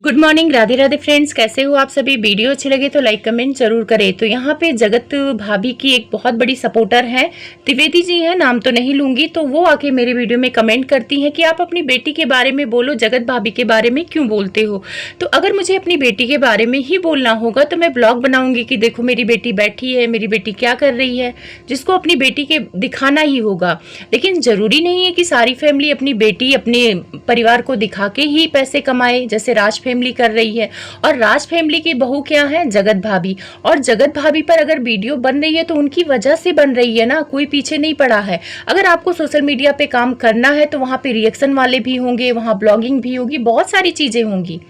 Good morning, Radhe Radhe friends. कैसे हो आप सभी? वीडियो अच्छी लगे तो लाइक कमेंट जरूर करें। तो यहाँ पे जगत भाभी की एक बहुत बड़ी सपोर्टर है, त्रिवेदी जी है, नाम तो नहीं लूंगी। तो वो आके मेरे वीडियो में कमेंट करती हैं कि आप अपनी बेटी के बारे में बोलो, जगत भाभी के बारे में क्यों बोलते हो। तो अगर मुझे अपनी बेटी के बारे में ही बोलना होगा तो मैं ब्लॉग बनाऊंगी कि देखो मेरी बेटी बैठी है, मेरी बेटी क्या कर रही है, जिसको अपनी बेटी के दिखाना ही होगा। लेकिन जरूरी नहीं है कि सारी फैमिली अपनी बेटी, अपने परिवार को दिखा के ही पैसे कमाए, जैसे राज फैमिली कर रही है। और राज फैमिली की बहू क्या है? जगत भाभी। और जगत भाभी पर अगर वीडियो बन रही है तो उनकी वजह से बन रही है ना, कोई पीछे नहीं पड़ा है। अगर आपको सोशल मीडिया पे काम करना है तो वहां पे रिएक्शन वाले भी होंगे, वहां ब्लॉगिंग भी होगी, बहुत सारी चीजें होंगी।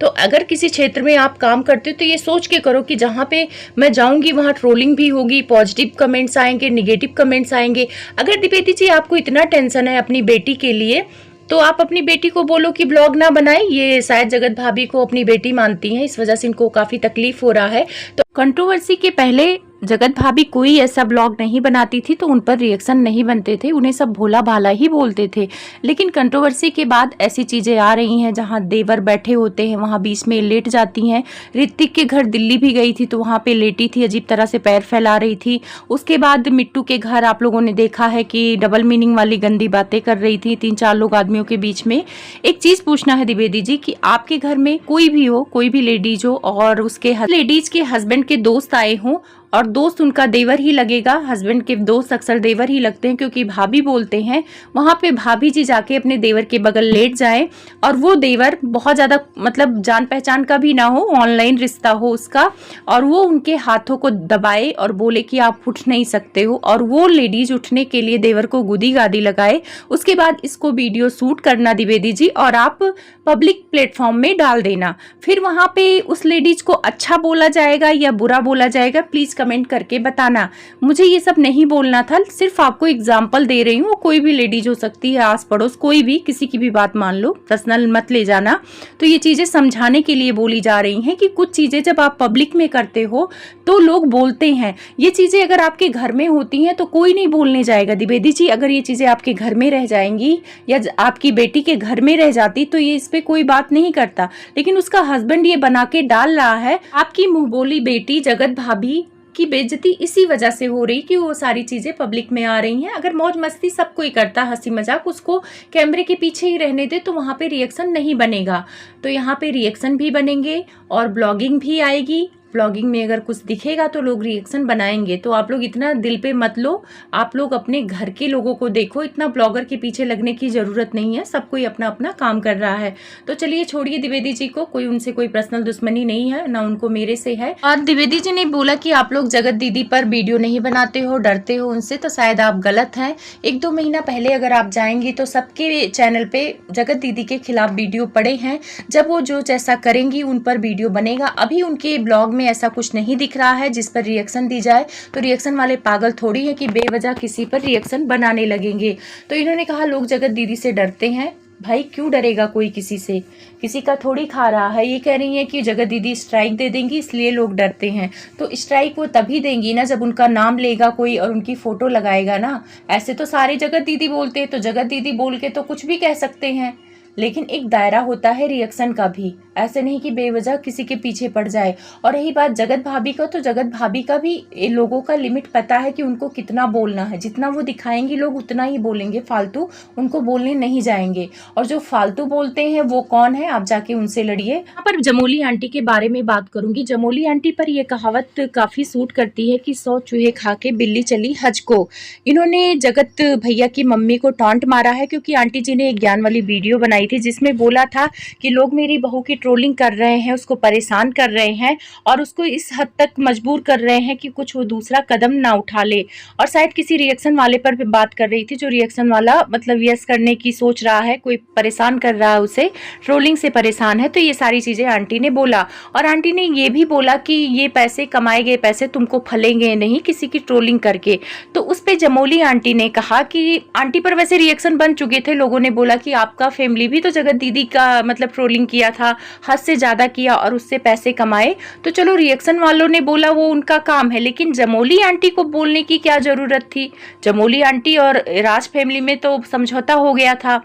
तो अगर किसी क्षेत्र में आप काम करते हो तो ये सोच के करो कि जहाँ पे मैं जाऊंगी वहाँ ट्रोलिंग भी होगी, पॉजिटिव कमेंट्स आएंगे, निगेटिव कमेंट्स आएंगे। अगर द्विवेदी जी आपको इतना टेंशन है अपनी बेटी के लिए तो आप अपनी बेटी को बोलो कि ब्लॉग ना बनाए। ये शायद जगत भाभी को अपनी बेटी मानती हैं, इस वजह से इनको काफी तकलीफ हो रहा है। तो कंट्रोवर्सी के पहले जगत भाभी कोई ऐसा ब्लॉग नहीं बनाती थी तो उन पर रिएक्शन नहीं बनते थे, उन्हें सब भोला भाला ही बोलते थे। लेकिन कंट्रोवर्सी के बाद ऐसी चीजें आ रही हैं जहां देवर बैठे होते हैं वहां बीच में लेट जाती हैं। ऋतिक के घर दिल्ली भी गई थी तो वहां पे लेटी थी, अजीब तरह से पैर फैला रही थी। उसके बाद मिट्टू के घर आप लोगों ने देखा है कि डबल मीनिंग वाली गंदी बातें कर रही थी 3-4 लोग आदमियों के बीच में। एक चीज पूछना है द्विवेदी जी कि आपके घर में कोई भी हो, कोई भी लेडीज हो और उसके लेडीज के हस्बैंड के दोस्त आए हों और दोस्त उनका देवर ही लगेगा, हस्बैंड के दोस्त अक्सर देवर ही लगते हैं क्योंकि भाभी बोलते हैं, वहां पे भाभी जी जाके अपने देवर के बगल लेट जाए और वो देवर बहुत ज्यादा मतलब जान पहचान का भी ना हो, ऑनलाइन रिश्ता हो उसका, और वो उनके हाथों को दबाए और बोले कि आप उठ नहीं सकते हो, और वो लेडीज उठने के लिए देवर को गुदी गादी लगाए। उसके बाद इसको वीडियो शूट करना द्विवेदी जी और आप पब्लिक प्लेटफॉर्म में डाल देना। फिर वहां पे उस लेडीज को अच्छा बोला जाएगा या बुरा बोला जाएगा, प्लीज कमेंट करके बताना। मुझे ये सब नहीं बोलना था, सिर्फ आपको एग्जांपल दे रही हूँ। कोई भी लेडीज हो सकती है, आस पड़ोस कोई भी, किसी की भी बात मान लो, पर्सनल मत ले जाना। तो ये चीजें समझाने के लिए बोली जा रही हैं कि कुछ चीजें जब आप पब्लिक में करते हो तो लोग बोलते हैं। ये चीजें अगर आपके घर में होती हैं तो कोई नहीं बोलने जाएगा द्विवेदी जी। अगर ये चीजें आपके घर में रह जाएंगी या आपकी बेटी के घर में रह जाती तो ये इस पे कोई बात नहीं करता। लेकिन उसका हस्बैंड ये बना के डाल रहा है। आपकी मुंह बोली बेटी जगत भाभी की बेइज्जती इसी वजह से हो रही कि वो सारी चीजें पब्लिक में आ रही हैं। अगर मौज मस्ती सब कोई करता, हंसी मजाक, उसको कैमरे के पीछे ही रहने दे तो वहां पे रिएक्शन नहीं बनेगा। तो यहाँ पे रिएक्शन भी बनेंगे और ब्लॉगिंग भी आएगी। ब्लॉगिंग में अगर कुछ दिखेगा तो लोग रिएक्शन बनाएंगे। तो आप लोग इतना दिल पे मत लो, आप लोग अपने घर के लोगों को देखो, इतना ब्लॉगर के पीछे लगने की जरूरत नहीं है। सब कोई अपना अपना काम कर रहा है। तो चलिए छोड़िए द्विवेदी जी को, कोई उनसे कोई पर्सनल दुश्मनी नहीं है, ना उनको मेरे से है। और द्विवेदी जी ने बोला कि आप लोग जगत दीदी पर वीडियो नहीं बनाते हो, डरते हो उनसे, तो शायद आप गलत हैं। 1-2 महीना पहले अगर आप जाएंगी तो सबके चैनल पे जगत दीदी के खिलाफ वीडियो पड़े हैं। जब वो जो जैसा करेंगी उन पर वीडियो बनेगा। अभी उनके ब्लॉग में ऐसा कुछ नहीं दिख रहा है जिस पर रिएक्शन दी जाए। तो रिएक्शन वाले पागल थोड़ी है कि बेवजह किसी पर रिएक्शन बनाने लगेंगे। तो इन्होंने कहा लोग जगत दीदी से डरते हैं। भाई क्यों डरेगा कोई किसी से? किसी का थोड़ी खा रहा है। ये कह रही है कि जगत दीदी स्ट्राइक दे देंगी इसलिए लोग डरते हैं। तो स्ट्राइक वो तभी देंगी ना जब उनका नाम लेगा कोई और उनकी फोटो लगाएगा ना। ऐसे तो सारे जगत दीदी बोलते हैं तो जगत दीदी बोल के तो कुछ भी कह सकते हैं। लेकिन एक दायरा होता है रिएक्शन का भी, ऐसे नहीं कि बेवजह किसी के पीछे पड़ जाए। और रही बात जगत भाभी का, तो जगत भाभी का भी लोगों का लिमिट पता है कि उनको कितना बोलना है। जितना वो दिखाएंगी लोग उतना ही बोलेंगे, फालतू उनको बोलने नहीं जाएंगे। और जो फालतू बोलते हैं वो कौन है, आप जाके उनसे लड़िए। यहाँ पर जमोली आंटी के बारे में बात करूंगी। जमोली आंटी पर यह कहावत काफी सूट करती है कि 100 चूहे खा के बिल्ली चली हज को। इन्होंने जगत भैया की मम्मी को टॉन्ट मारा है क्योंकि आंटी जी ने एक ज्ञान वाली वीडियो बनाई थी जिसमें बोला था कि लोग मेरी बहू की ट्रोलिंग कर रहे हैं, उसको परेशान कर रहे हैं और उसको इस हद तक मजबूर कर रहे हैं कि कुछ वो दूसरा कदम ना उठा ले। और शायद किसी रिएक्शन वाले पर भी बात कर रही थी जो रिएक्शन वाला मतलब यस करने की सोच रहा है, कोई परेशान कर रहा है उसे, ट्रोलिंग से परेशान है। तो ये सारी चीजें आंटी ने बोला। और आंटी ने ये भी बोला कि ये पैसे कमाए गए पैसे तुमको फलेंगे नहीं किसी की ट्रोलिंग करके। तो उस पे जमोली आंटी ने कहा कि आंटी पर वैसे रिएक्शन बन चुके थे, लोगों ने बोला कि आपका फैमिली भी भी तो जगत दीदी का मतलब ट्रोलिंग किया था, हद से ज़्यादा किया और उससे पैसे कमाए। तो चलो रिएक्शन वालों ने बोला वो उनका काम है, लेकिन जमोली आंटी को बोलने की क्या ज़रूरत थी? जमोली आंटी और राज फैमिली में तो समझौता हो गया था,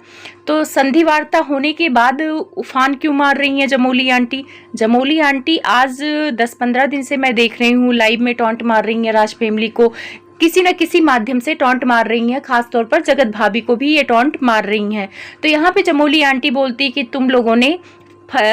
तो संधि वार्ता होने के बाद उफान क्यों मार रही हैं जमोली आंटी? जमोली आंटी आज 10-15 दिन से मैं देख रही हूँ लाइव में टॉन्ट मार रही हैं राज फैमिली को, किसी न किसी माध्यम से टॉन्ट मार रही हैं, खासतौर पर जगत भाभी को भी ये टॉन्ट मार रही हैं। तो यहाँ पे जमोली आंटी बोलती कि तुम लोगों ने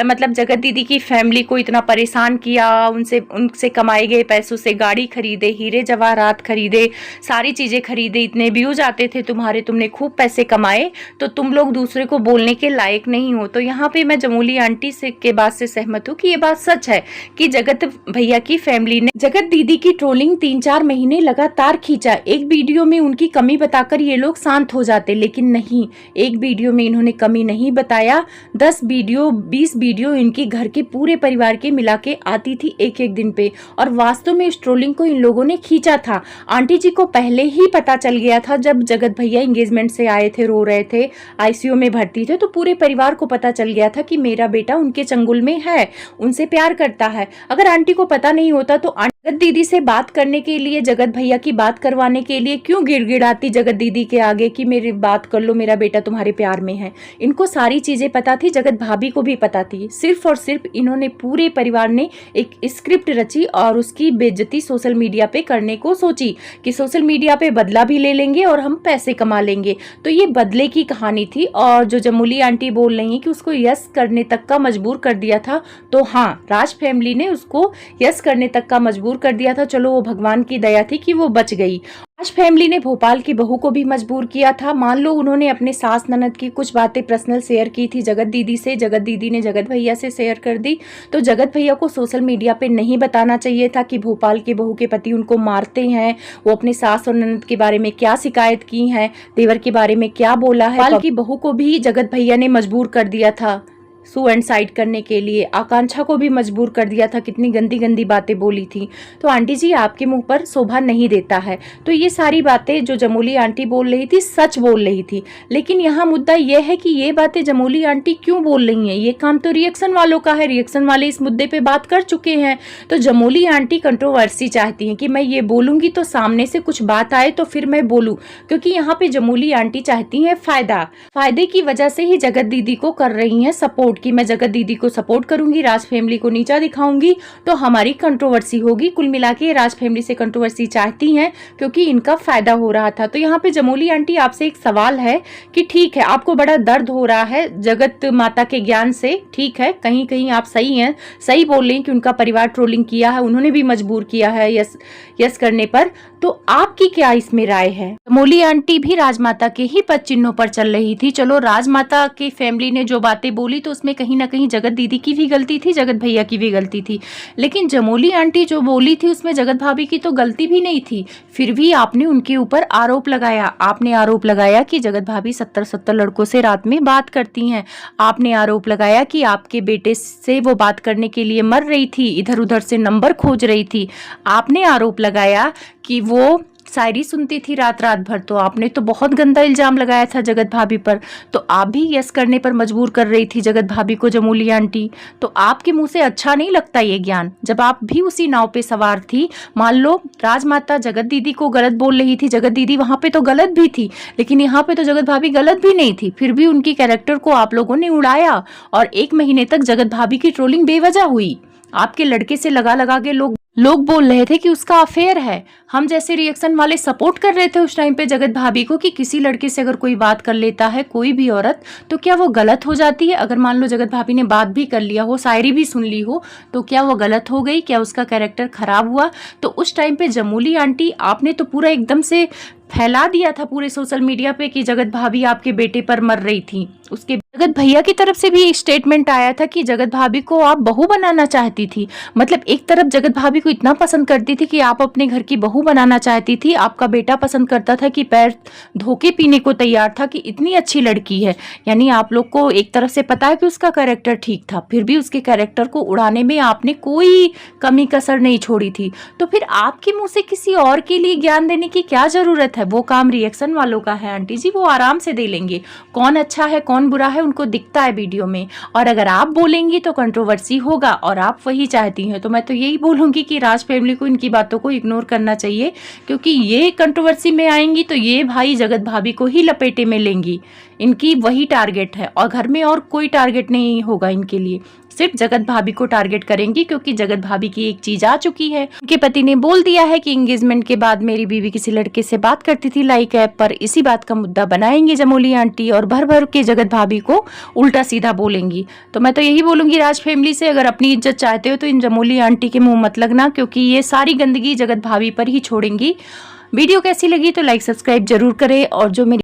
मतलब जगत दीदी की फैमिली को इतना परेशान किया, उनसे कमाए गए पैसों से गाड़ी खरीदे, हीरे जवाहरात खरीदे, सारी चीज़ें खरीदे, इतने व्यूज आते थे तुम्हारे, तुमने खूब पैसे कमाए, तो तुम लोग दूसरे को बोलने के लायक नहीं हो। तो यहाँ पे मैं जमोली आंटी से के बात से सहमत हूँ कि ये बात सच है कि जगत भैया की फैमिली ने जगत दीदी की ट्रोलिंग 3-4 महीने लगातार खींचा। एक वीडियो में उनकी कमी बताकर ये लोग शांत हो जाते, लेकिन नहीं, एक वीडियो में इन्होंने कमी नहीं बताया, 10 वीडियो 20 वीडियो इनके घर के पूरे परिवार के मिला के आती थी एक एक दिन पे, और वास्तव में इस ट्रोलिंग को इन लोगों ने खींचा था। आंटी जी को पहले ही पता चल गया था, जब जगत भैया एंगेजमेंट से आए थे, रो रहे थे, आईसीयू में भर्ती थे, तो पूरे परिवार को पता चल गया था कि मेरा बेटा उनके चंगुल में है, उनसे प्यार करता है। अगर आंटी को पता नहीं होता तो जगत दीदी से बात करने के लिए, जगत भैया की बात करवाने के लिए क्यों गिड़गिड़ाती जगत दीदी के आगे कि मेरी बात कर लो, मेरा बेटा तुम्हारे प्यार में है। इनको सारी चीजें पता थी, जगत भाभी को भी पता थी। सिर्फ और सिर्फ इन्होंने, पूरे परिवार ने एक स्क्रिप्ट रची और उसकी बेइज्जती सोशल मीडिया पे करने को सोची कि सोशल मीडिया पे बदला भी ले लेंगे और हम पैसे कमा लेंगे। तो ये बदले की कहानी थी, और जो जमोली आंटी बोल रही हैं कि उसको यस करने तक का मजबूर कर दिया था, तो हाँ, राज फैमिली ने उसको यस करने तक का मजबूर कर दिया था। चलो वो भगवान की दया थी कि वो बच गई। राज फैमिली ने भोपाल की बहू को भी मजबूर किया था। मान लो उन्होंने अपने सास ननद की कुछ बातें पर्सनल शेयर की थी जगत दीदी से, जगत दीदी ने जगत भैया से शेयर कर दी, तो जगत भैया को सोशल मीडिया पे नहीं बताना चाहिए था कि भोपाल की बहू के पति उनको मारते हैं, वो अपने सास और ननद के बारे में क्या शिकायत की है, देवर के बारे में क्या बोला है। भोपाल की बहू को भी जगत भैया ने मजबूर कर दिया था सुसाइड करने के लिए, आकांक्षा को भी मजबूर कर दिया था, कितनी गंदी गंदी बातें बोली थी। तो आंटी जी, आपके मुंह पर शोभा नहीं देता है। तो ये सारी बातें जो जमोली आंटी बोल रही थी, सच बोल रही थी, लेकिन यहाँ मुद्दा यह है कि ये बातें जमोली आंटी क्यों बोल रही हैं? ये काम तो रिएक्शन वालों का है, रिएक्शन वाले इस मुद्दे पे बात कर चुके हैं। तो जमोली आंटी कंट्रोवर्सी चाहती हैं कि मैं ये बोलूंगी तो सामने से कुछ बात आए तो फिर मैं बोलूं, क्योंकि यहाँ पे जमोली आंटी चाहती हैं फायदे की वजह से ही जगत दीदी को कर रही हैं सपोर्ट, कि मैं जगत दीदी को सपोर्ट करूंगी, राज फैमिली को नीचा दिखाऊंगी तो हमारी कंट्रोवर्सी होगी। कुल मिला के राज फैमिली से कंट्रोवर्सी चाहती हैं क्योंकि इनका फायदा हो रहा था। तो यहाँ पे जमोली आंटी, आपसे एक सवाल है कि ठीक है, आपको बड़ा दर्द हो रहा है जगत माता के ज्ञान से, ठीक है, कहीं कहीं आप सही हैं, सही बोल रही हैं कि उनका परिवार ट्रोलिंग किया है, उन्होंने भी मजबूर किया है यस करने पर, तो आपकी क्या इसमें राय है? जमोली आंटी भी राजमाता के ही पद चिन्हों पर चल रही थी। चलो, राजमाता की फैमिली ने जो बातें बोली तो उसमें कहीं ना कहीं जगत दीदी की भी गलती थी, जगत भैया की भी गलती थी, लेकिन जमोली आंटी जो बोली थी उसमें जगत भाभी की तो गलती भी नहीं थी। फिर भी आपने उनके ऊपर आरोप लगाया, आपने आरोप लगाया कि जगत भाभी 70 लड़कों से रात में बात करती हैं, आपने आरोप लगाया कि आपके बेटे से वो बात करने के लिए मर रही थी, इधर उधर से नंबर खोज रही थी, आपने आरोप लगाया कि वो शायरी सुनती थी रात रात भर, तो आपने तो बहुत गंदा इल्जाम लगाया था जगत भाभी पर। तो आप भी यस करने पर मजबूर कर रही थी जगत भाभी को जमोली आंटी। तो आपके मुंह से अच्छा नहीं लगता ये ज्ञान, जब आप भी उसी नाव पे सवार थी। मान लो राजमाता जगत दीदी को गलत बोल रही थी, जगत दीदी वहां पे तो गलत भी थी, लेकिन यहाँ पे तो जगत भाभी गलत भी नहीं थी, फिर भी उनकी कैरेक्टर को आप लोगों ने उड़ाया और 1 महीने तक जगत भाभी की ट्रोलिंग बेवजह हुई। आपके लड़के से लगा लगा के लोग बोल रहे थे कि उसका अफेयर है। हम जैसे रिएक्शन वाले सपोर्ट कर रहे थे उस टाइम पे जगत भाभी को कि किसी लड़के से अगर कोई बात कर लेता है, कोई भी औरत, तो क्या वो गलत हो जाती है? अगर मान लो जगत भाभी ने बात भी कर लिया हो, शायरी भी सुन ली हो, तो क्या वो गलत हो गई? क्या उसका कैरेक्टर खराब हुआ? तो उस टाइम पे जमोली आंटी, आपने तो पूरा एकदम से फैला दिया था पूरे सोशल मीडिया पे कि जगत भाभी आपके बेटे पर मर रही थी। उसके जगत भैया की तरफ से भी एक स्टेटमेंट आया था कि जगत भाभी को आप बहू बनाना चाहती थी। मतलब एक तरफ जगत भाभी को इतना पसंद करती थी कि आप अपने घर की बहू बनाना चाहती थी, आपका बेटा पसंद करता था कि पैर धोके पीने को तैयार था कि इतनी अच्छी लड़की है। यानी आप लोग को एक तरफ से पता है कि उसका कैरेक्टर ठीक था, फिर भी उसके कैरेक्टर को उड़ाने में आपने कोई कमी कसर नहीं छोड़ी थी। तो फिर आपके मुंह से किसी और के लिए ज्ञान देने की क्या जरूरत है? वो काम रिएक्शन वालों का है आंटी जी, वो आराम से दे लेंगे। कौन अच्छा है कौन बुरा है है उनको दिखता है वीडियो में, और अगर आप बोलेंगी तो कंट्रोवर्सी होगा और आप वही चाहती हैं। तो मैं तो यही बोलूँगी कि राज फैमिली को इनकी बातों को इग्नोर करना चाहिए, क्योंकि ये कंट्रोवर्सी में आएंगी तो ये भाई जगत भाभी को ही लपेटे में लेंगी। इनकी वही टारगेट है और घर में और कोई टारगेट नहीं होगा इनके लिए, सिर्फ जगत भाभी को टारगेट करेंगी, क्योंकि जगत भाभी की एक चीज आ चुकी है। उनके पति ने बोल दिया है कि एंगेजमेंट के बाद मेरी बीवी किसी लड़के से बात करती थी लाइक ऐप पर। इसी बात का मुद्दा बनाएंगे जमोली आंटी और भर भर के जगत भाभी को उल्टा सीधा बोलेंगी। तो मैं तो यही बोलूंगी राज फैमिली से, अगर अपनी इज्जत चाहते हो तो इन जमोली आंटी के मुंह मत लगना, क्योंकि ये सारी गंदगी जगत भाभी पर ही छोड़ेंगी। वीडियो कैसी लगी तो लाइक सब्सक्राइब जरूर करें, और जो मेरी